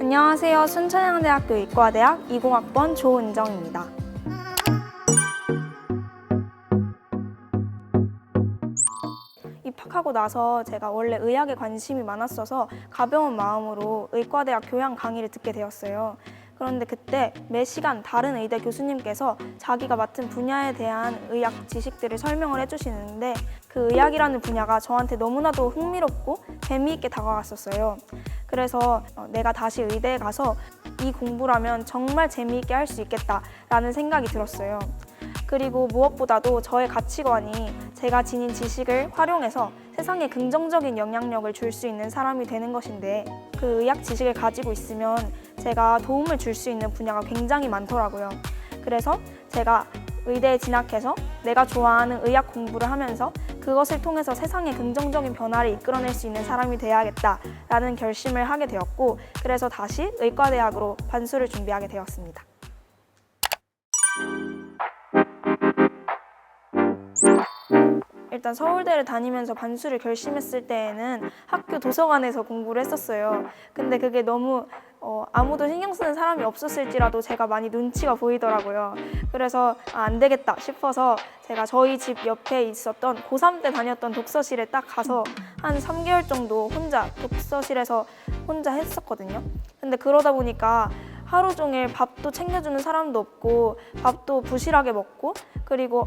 안녕하세요. 순천향대학교 의과대학 20학번 조은정입니다. 입학하고 나서 제가 원래 의학에 관심이 많았어서 가벼운 마음으로 의과대학 교양 강의를 듣게 되었어요. 그런데 그때 매 시간 다른 의대 교수님께서 자기가 맡은 분야에 대한 의학 지식들을 설명을 해주시는데 그 의학이라는 분야가 저한테 너무나도 흥미롭고 재미있게 다가왔었어요. 그래서 내가 다시 의대에 가서 이 공부라면 정말 재미있게 할 수 있겠다라는 생각이 들었어요. 그리고 무엇보다도 저의 가치관이 제가 지닌 지식을 활용해서 세상에 긍정적인 영향력을 줄 수 있는 사람이 되는 것인데 그 의학 지식을 가지고 있으면 제가 도움을 줄 수 있는 분야가 굉장히 많더라고요. 그래서 제가 의대에 진학해서 내가 좋아하는 의학 공부를 하면서 그것을 통해서 세상에 긍정적인 변화를 이끌어낼 수 있는 사람이 되어야겠다라는 결심을 하게 되었고 그래서 다시 의과대학으로 반수를 준비하게 되었습니다. 일단 서울대를 다니면서 반수를 결심했을 때에는 학교 도서관에서 공부를 했었어요. 근데 그게 너무 아무도 신경 쓰는 사람이 없었을지라도 제가 많이 눈치가 보이더라고요. 그래서 안 되겠다 싶어서 제가 저희 집 옆에 있었던 고3 때 다녔던 독서실에 딱 가서 한 3개월 정도 혼자 독서실에서 혼자 했었거든요. 근데 그러다 보니까 하루 종일 밥도 챙겨주는 사람도 없고 밥도 부실하게 먹고 그리고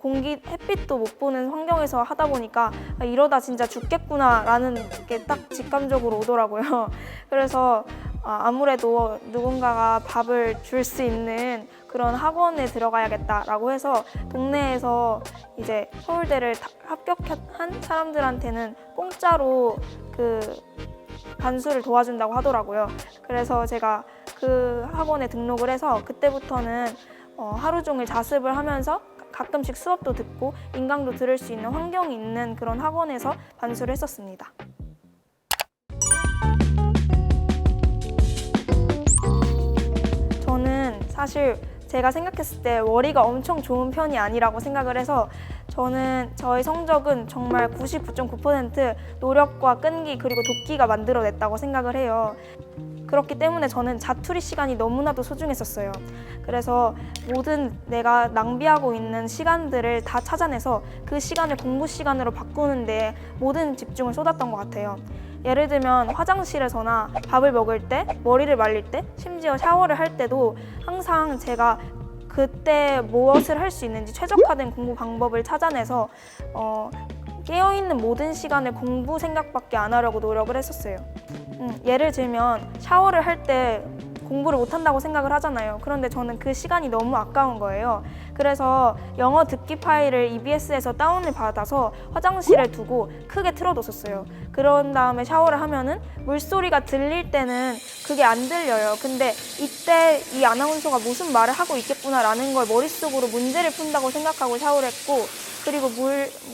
햇빛도 못 보는 환경에서 하다 보니까 이러다 진짜 죽겠구나라는 게 딱 직감적으로 오더라고요. 그래서 아무래도 누군가가 밥을 줄 수 있는 그런 학원에 들어가야겠다라고 해서 동네에서 이제 서울대를 합격한 사람들한테는 공짜로 그 반수를 도와준다고 하더라고요. 그래서 제가 그 학원에 등록을 해서 그때부터는 하루 종일 자습을 하면서 가끔씩 수업도 듣고 인강도 들을 수 있는 환경이 있는 그런 학원에서 반수를 했었습니다. 저는 사실 제가 생각했을 때 머리가 엄청 좋은 편이 아니라고 생각을 해서 저의 성적은 정말 99.9% 노력과 끈기 그리고 도끼가 만들어냈다고 생각을 해요. 그렇기 때문에 저는 자투리 시간이 너무나도 소중했었어요. 그래서 모든 내가 낭비하고 있는 시간들을 다 찾아내서 그 시간을 공부 시간으로 바꾸는 데 모든 집중을 쏟았던 것 같아요. 예를 들면 화장실에서나 밥을 먹을 때, 머리를 말릴 때, 심지어 샤워를 할 때도 항상 제가 그때 무엇을 할 수 있는지 최적화된 공부 방법을 찾아내서 깨어있는 모든 시간을 공부 생각밖에 안 하려고 노력을 했었어요. 예를 들면 샤워를 할 때 공부를 못한다고 생각을 하잖아요. 그런데 저는 그 시간이 너무 아까운 거예요. 그래서 영어 듣기 파일을 EBS에서 다운을 받아서 화장실에 두고 크게 틀어뒀었어요. 그런 다음에 샤워를 하면은 물소리가 들릴 때는 그게 안 들려요. 근데 이때 이 아나운서가 무슨 말을 하고 있겠구나라는 걸 머릿속으로 문제를 푼다고 생각하고 샤워를 했고 그리고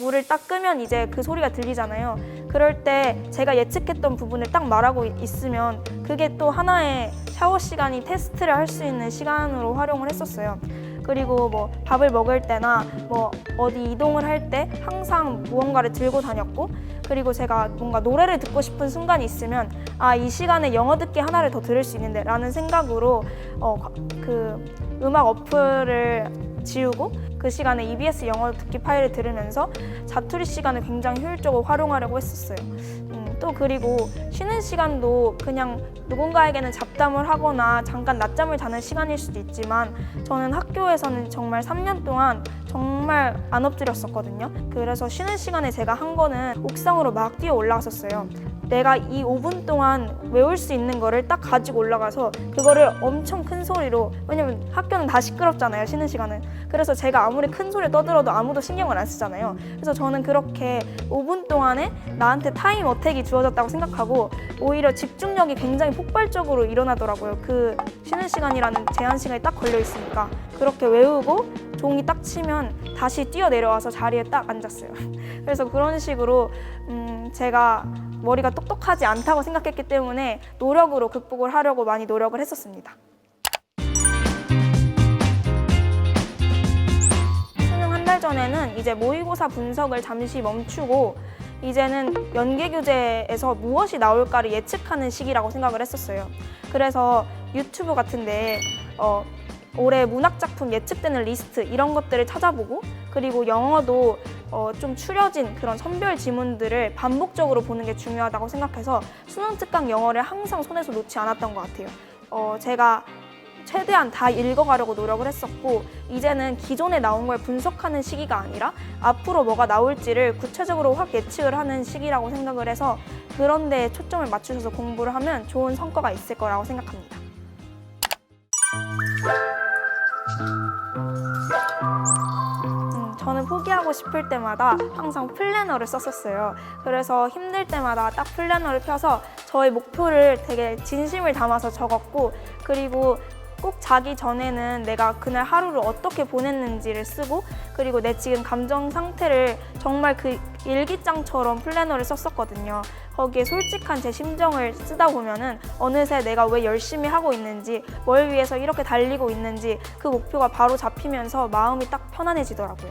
물을 닦으면 이제 그 소리가 들리잖아요. 그럴 때 제가 예측했던 부분을 딱 말하고 있으면 그게 또 하나의 샤워 시간이 테스트를 할 수 있는 시간으로 활용을 했었어요. 그리고 뭐 밥을 먹을 때나 뭐 어디 이동을 할 때 항상 무언가를 들고 다녔고 그리고 제가 뭔가 노래를 듣고 싶은 순간이 있으면 이 시간에 영어 듣기 하나를 더 들을 수 있는데 라는 생각으로 그 음악 어플을 지우고 그 시간에 EBS 영어 듣기 파일을 들으면서 자투리 시간을 굉장히 효율적으로 활용하려고 했었어요. 또 그리고 쉬는 시간도 그냥 누군가에게는 잡담을 하거나 잠깐 낮잠을 자는 시간일 수도 있지만 저는 학교에서는 정말 3년 동안 정말 안 엎드렸었거든요. 그래서 쉬는 시간에 제가 한 거는 옥상으로 막 뛰어 올라갔었어요. 내가 이 5분 동안 외울 수 있는 거를 딱 가지고 올라가서 그거를 엄청 큰 소리로, 왜냐면 학교는 다 시끄럽잖아요, 쉬는 시간은. 그래서 제가 아무리 큰 소리 떠들어도 아무도 신경을 안 쓰잖아요. 그래서 저는 그렇게 5분 동안에 나한테 타임 어택이 주어졌다고 생각하고 오히려 집중력이 굉장히 폭발적으로 일어나더라고요. 그 쉬는 시간이라는 제한 시간이 딱 걸려 있으니까. 그렇게 외우고 종이 딱 치면 다시 뛰어내려와서 자리에 딱 앉았어요. 그래서 그런 식으로 제가 머리가 똑똑하지 않다고 생각했기 때문에 노력으로 극복을 하려고 많이 노력을 했었습니다. 수능 한 달 전에는 이제 모의고사 분석을 잠시 멈추고 이제는 연계교재에서 무엇이 나올까를 예측하는 시기라고 생각을 했었어요. 그래서 유튜브 같은데 올해 문학작품 예측되는 리스트 이런 것들을 찾아보고, 그리고 영어도 좀 추려진 그런 선별 지문들을 반복적으로 보는 게 중요하다고 생각해서 수능 특강 영어를 항상 손에서 놓지 않았던 것 같아요. 제가 최대한 다 읽어가려고 노력을 했었고, 이제는 기존에 나온 걸 분석하는 시기가 아니라 앞으로 뭐가 나올지를 구체적으로 확 예측을 하는 시기라고 생각을 해서 그런 데에 초점을 맞추셔서 공부를 하면 좋은 성과가 있을 거라고 생각합니다. 저는 포기하고 싶을 때마다 항상 플래너를 썼었어요. 그래서 힘들 때마다 딱 플래너를 펴서 저의 목표를 되게 진심을 담아서 적었고, 그리고 꼭 자기 전에는 내가 그날 하루를 어떻게 보냈는지를 쓰고, 그리고 내 지금 감정 상태를 정말 그 일기장처럼 플래너를 썼었거든요. 거기에 솔직한 제 심정을 쓰다 보면은 어느새 내가 왜 열심히 하고 있는지, 뭘 위해서 이렇게 달리고 있는지 그 목표가 바로 잡히면서 마음이 딱 편안해지더라고요.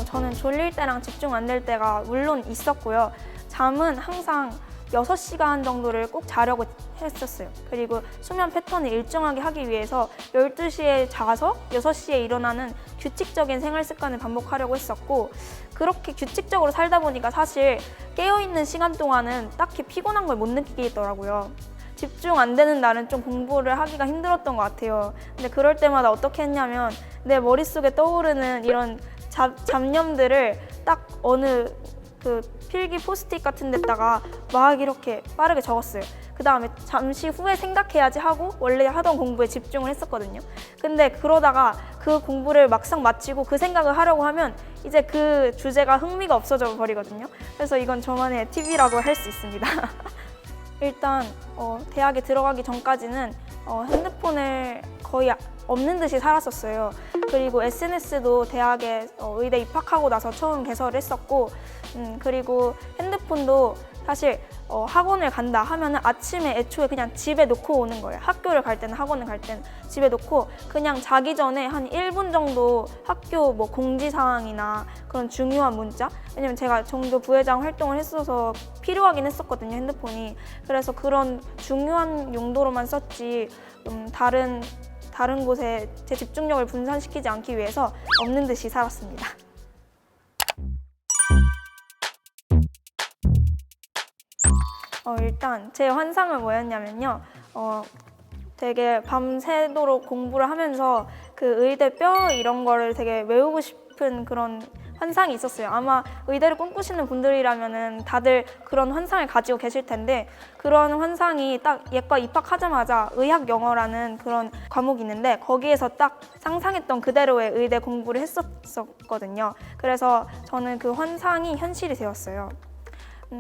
저는 졸릴 때랑 집중 안 될 때가 물론 있었고요. 잠은 항상 6시간 정도를 꼭 자려고 했었어요. 그리고 수면 패턴을 일정하게 하기 위해서 12시에 자서 6시에 일어나는 규칙적인 생활 습관을 반복하려고 했었고, 그렇게 규칙적으로 살다 보니까 사실 깨어있는 시간 동안은 딱히 피곤한 걸 못 느끼겠더라고요. 집중 안 되는 날은 좀 공부를 하기가 힘들었던 것 같아요. 근데 그럴 때마다 어떻게 했냐면 내 머릿속에 떠오르는 이런 잡념들을 딱 어느 그 필기 포스트잇 같은 데다가 막 이렇게 빠르게 적었어요. 그 다음에 잠시 후에 생각해야지 하고 원래 하던 공부에 집중을 했었거든요. 근데 그러다가 그 공부를 막상 마치고 그 생각을 하려고 하면 이제 그 주제가 흥미가 없어져 버리거든요. 그래서 이건 저만의 팁이라고 할 수 있습니다. 일단 대학에 들어가기 전까지는 핸드폰을 거의 없는 듯이 살았었어요. 그리고 SNS도 대학에 의대 입학하고 나서 처음 개설을 했었고, 그리고 핸드폰도 사실 학원을 간다 하면은 아침에 애초에 그냥 집에 놓고 오는 거예요. 학교를 갈 때는, 학원을 갈 때는 집에 놓고 그냥 자기 전에 한 1분 정도 학교 뭐 공지사항이나 그런 중요한 문자, 왜냐면 제가 종교 부회장 활동을 했어서 필요하긴 했었거든요, 핸드폰이. 그래서 그런 중요한 용도로만 썼지 다른 곳에 제 집중력을 분산시키지 않기 위해서 없는 듯이 살았습니다. 일단 제 환상은 뭐였냐면요. 되게 밤새도록 공부를 하면서 그 의대 뼈 이런 거를 되게 외우고 싶은 그런 환상이 있었어요. 아마 의대를 꿈꾸시는 분들이라면은 다들 그런 환상을 가지고 계실 텐데, 그런 환상이 딱 예과 입학하자마자 의학 영어라는 그런 과목이 있는데 거기에서 딱 상상했던 그대로의 의대 공부를 했었거든요. 그래서 저는 그 환상이 현실이 되었어요.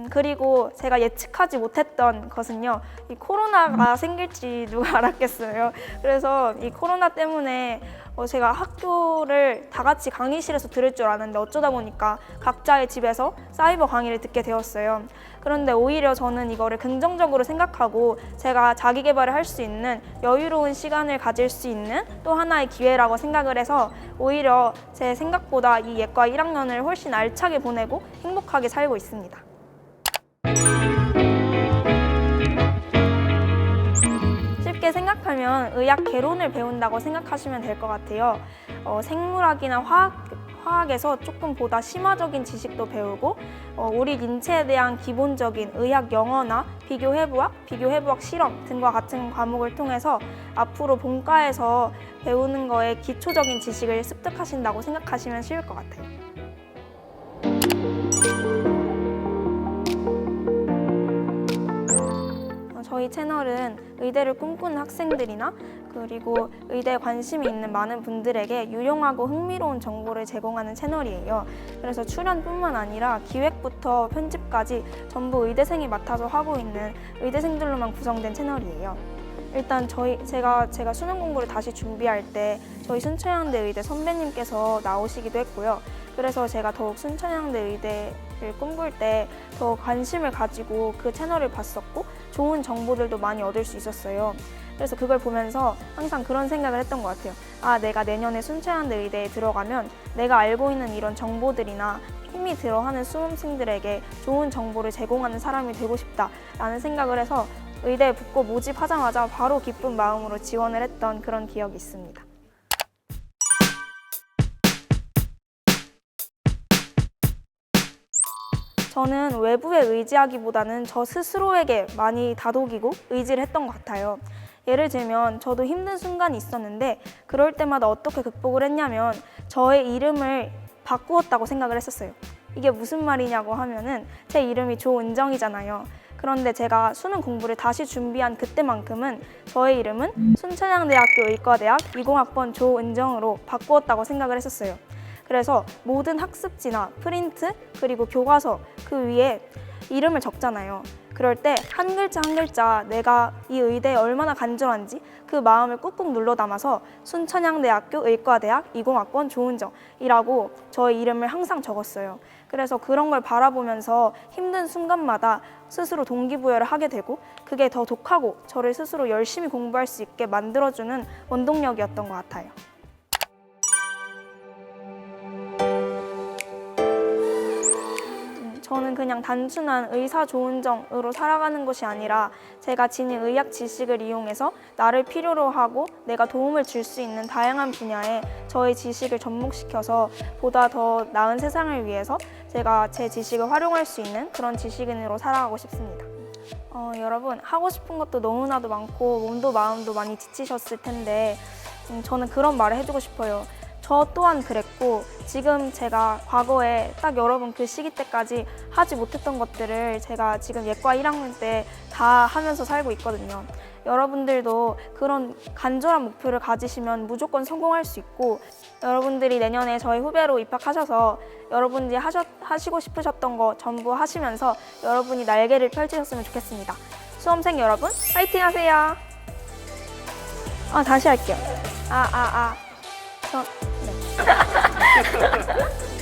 그리고 제가 예측하지 못했던 것은요, 이 코로나가 생길지 누가 알았겠어요. 그래서 이 코로나 때문에 제가 학교를 다 같이 강의실에서 들을 줄 아는데 어쩌다 보니까 각자의 집에서 사이버 강의를 듣게 되었어요. 그런데 오히려 저는 이거를 긍정적으로 생각하고 제가 자기 개발을 할 수 있는 여유로운 시간을 가질 수 있는 또 하나의 기회라고 생각을 해서 오히려 제 생각보다 이 예과 1학년을 훨씬 알차게 보내고 행복하게 살고 있습니다. 쉽게 생각하면 의학 개론을 배운다고 생각하시면 될 것 같아요. 생물학이나 화학에서 조금 보다 심화적인 지식도 배우고, 우리 인체에 대한 기본적인 의학 영어나 비교해부학 실험 등과 같은 과목을 통해서 앞으로 본과에서 배우는 거에 기초적인 지식을 습득하신다고 생각하시면 쉬울 것 같아요. 저희 채널은 의대를 꿈꾸는 학생들이나 그리고 의대에 관심이 있는 많은 분들에게 유용하고 흥미로운 정보를 제공하는 채널이에요. 그래서 출연뿐만 아니라 기획부터 편집까지 전부 의대생이 맡아서 하고 있는 의대생들로만 구성된 채널이에요. 일단 제가 수능 공부를 다시 준비할 때 저희 순천향대 의대 선배님께서 나오시기도 했고요. 그래서 제가 더욱 순천향대 의대 꿈꿀 때 더 관심을 가지고 그 채널을 봤었고 좋은 정보들도 많이 얻을 수 있었어요. 그래서 그걸 보면서 항상 그런 생각을 했던 것 같아요. 아, 내가 내년에 순천향대 의대에 들어가면 내가 알고 있는 이런 정보들이나 힘이 들어하는 수험생들에게 좋은 정보를 제공하는 사람이 되고 싶다라는 생각을 해서 의대에 붙고 모집하자마자 바로 기쁜 마음으로 지원을 했던 그런 기억이 있습니다. 저는 외부에 의지하기보다는 저 스스로에게 많이 다독이고 의지를 했던 것 같아요. 예를 들면 저도 힘든 순간이 있었는데 그럴 때마다 어떻게 극복을 했냐면 저의 이름을 바꾸었다고 생각을 했었어요. 이게 무슨 말이냐고 하면은 제 이름이 조은정이잖아요. 그런데 제가 수능 공부를 다시 준비한 그때만큼은 저의 이름은 순천향대학교 의과대학 20학번 조은정으로 바꾸었다고 생각을 했었어요. 그래서 모든 학습지나 프린트 그리고 교과서 그 위에 이름을 적잖아요. 그럴 때 한 글자 한 글자 내가 이 의대에 얼마나 간절한지 그 마음을 꾹꾹 눌러 담아서 순천향대학교 의과대학 20학번 조은정이라고 저의 이름을 항상 적었어요. 그래서 그런 걸 바라보면서 힘든 순간마다 스스로 동기부여를 하게 되고 그게 더 독하고 저를 스스로 열심히 공부할 수 있게 만들어주는 원동력이었던 것 같아요. 저는 그냥 단순한 의사 조은정으로 살아가는 것이 아니라 제가 지닌 의학 지식을 이용해서 나를 필요로 하고 내가 도움을 줄 수 있는 다양한 분야에 저의 지식을 접목시켜서 보다 더 나은 세상을 위해서 제가 제 지식을 활용할 수 있는 그런 지식인으로 살아가고 싶습니다. 여러분, 하고 싶은 것도 너무나도 많고 몸도 마음도 많이 지치셨을 텐데 저는 그런 말을 해주고 싶어요. 저 또한 그랬고 지금 제가 과거에 딱 여러분 그 시기 때까지 하지 못했던 것들을 제가 지금 예과 1학년 때 다 하면서 살고 있거든요. 여러분들도 그런 간절한 목표를 가지시면 무조건 성공할 수 있고 여러분들이 내년에 저희 후배로 입학하셔서 여러분들이 하시고 싶으셨던 거 전부 하시면서 여러분이 날개를 펼치셨으면 좋겠습니다. 수험생 여러분 파이팅 하세요. 다시 할게요. 네.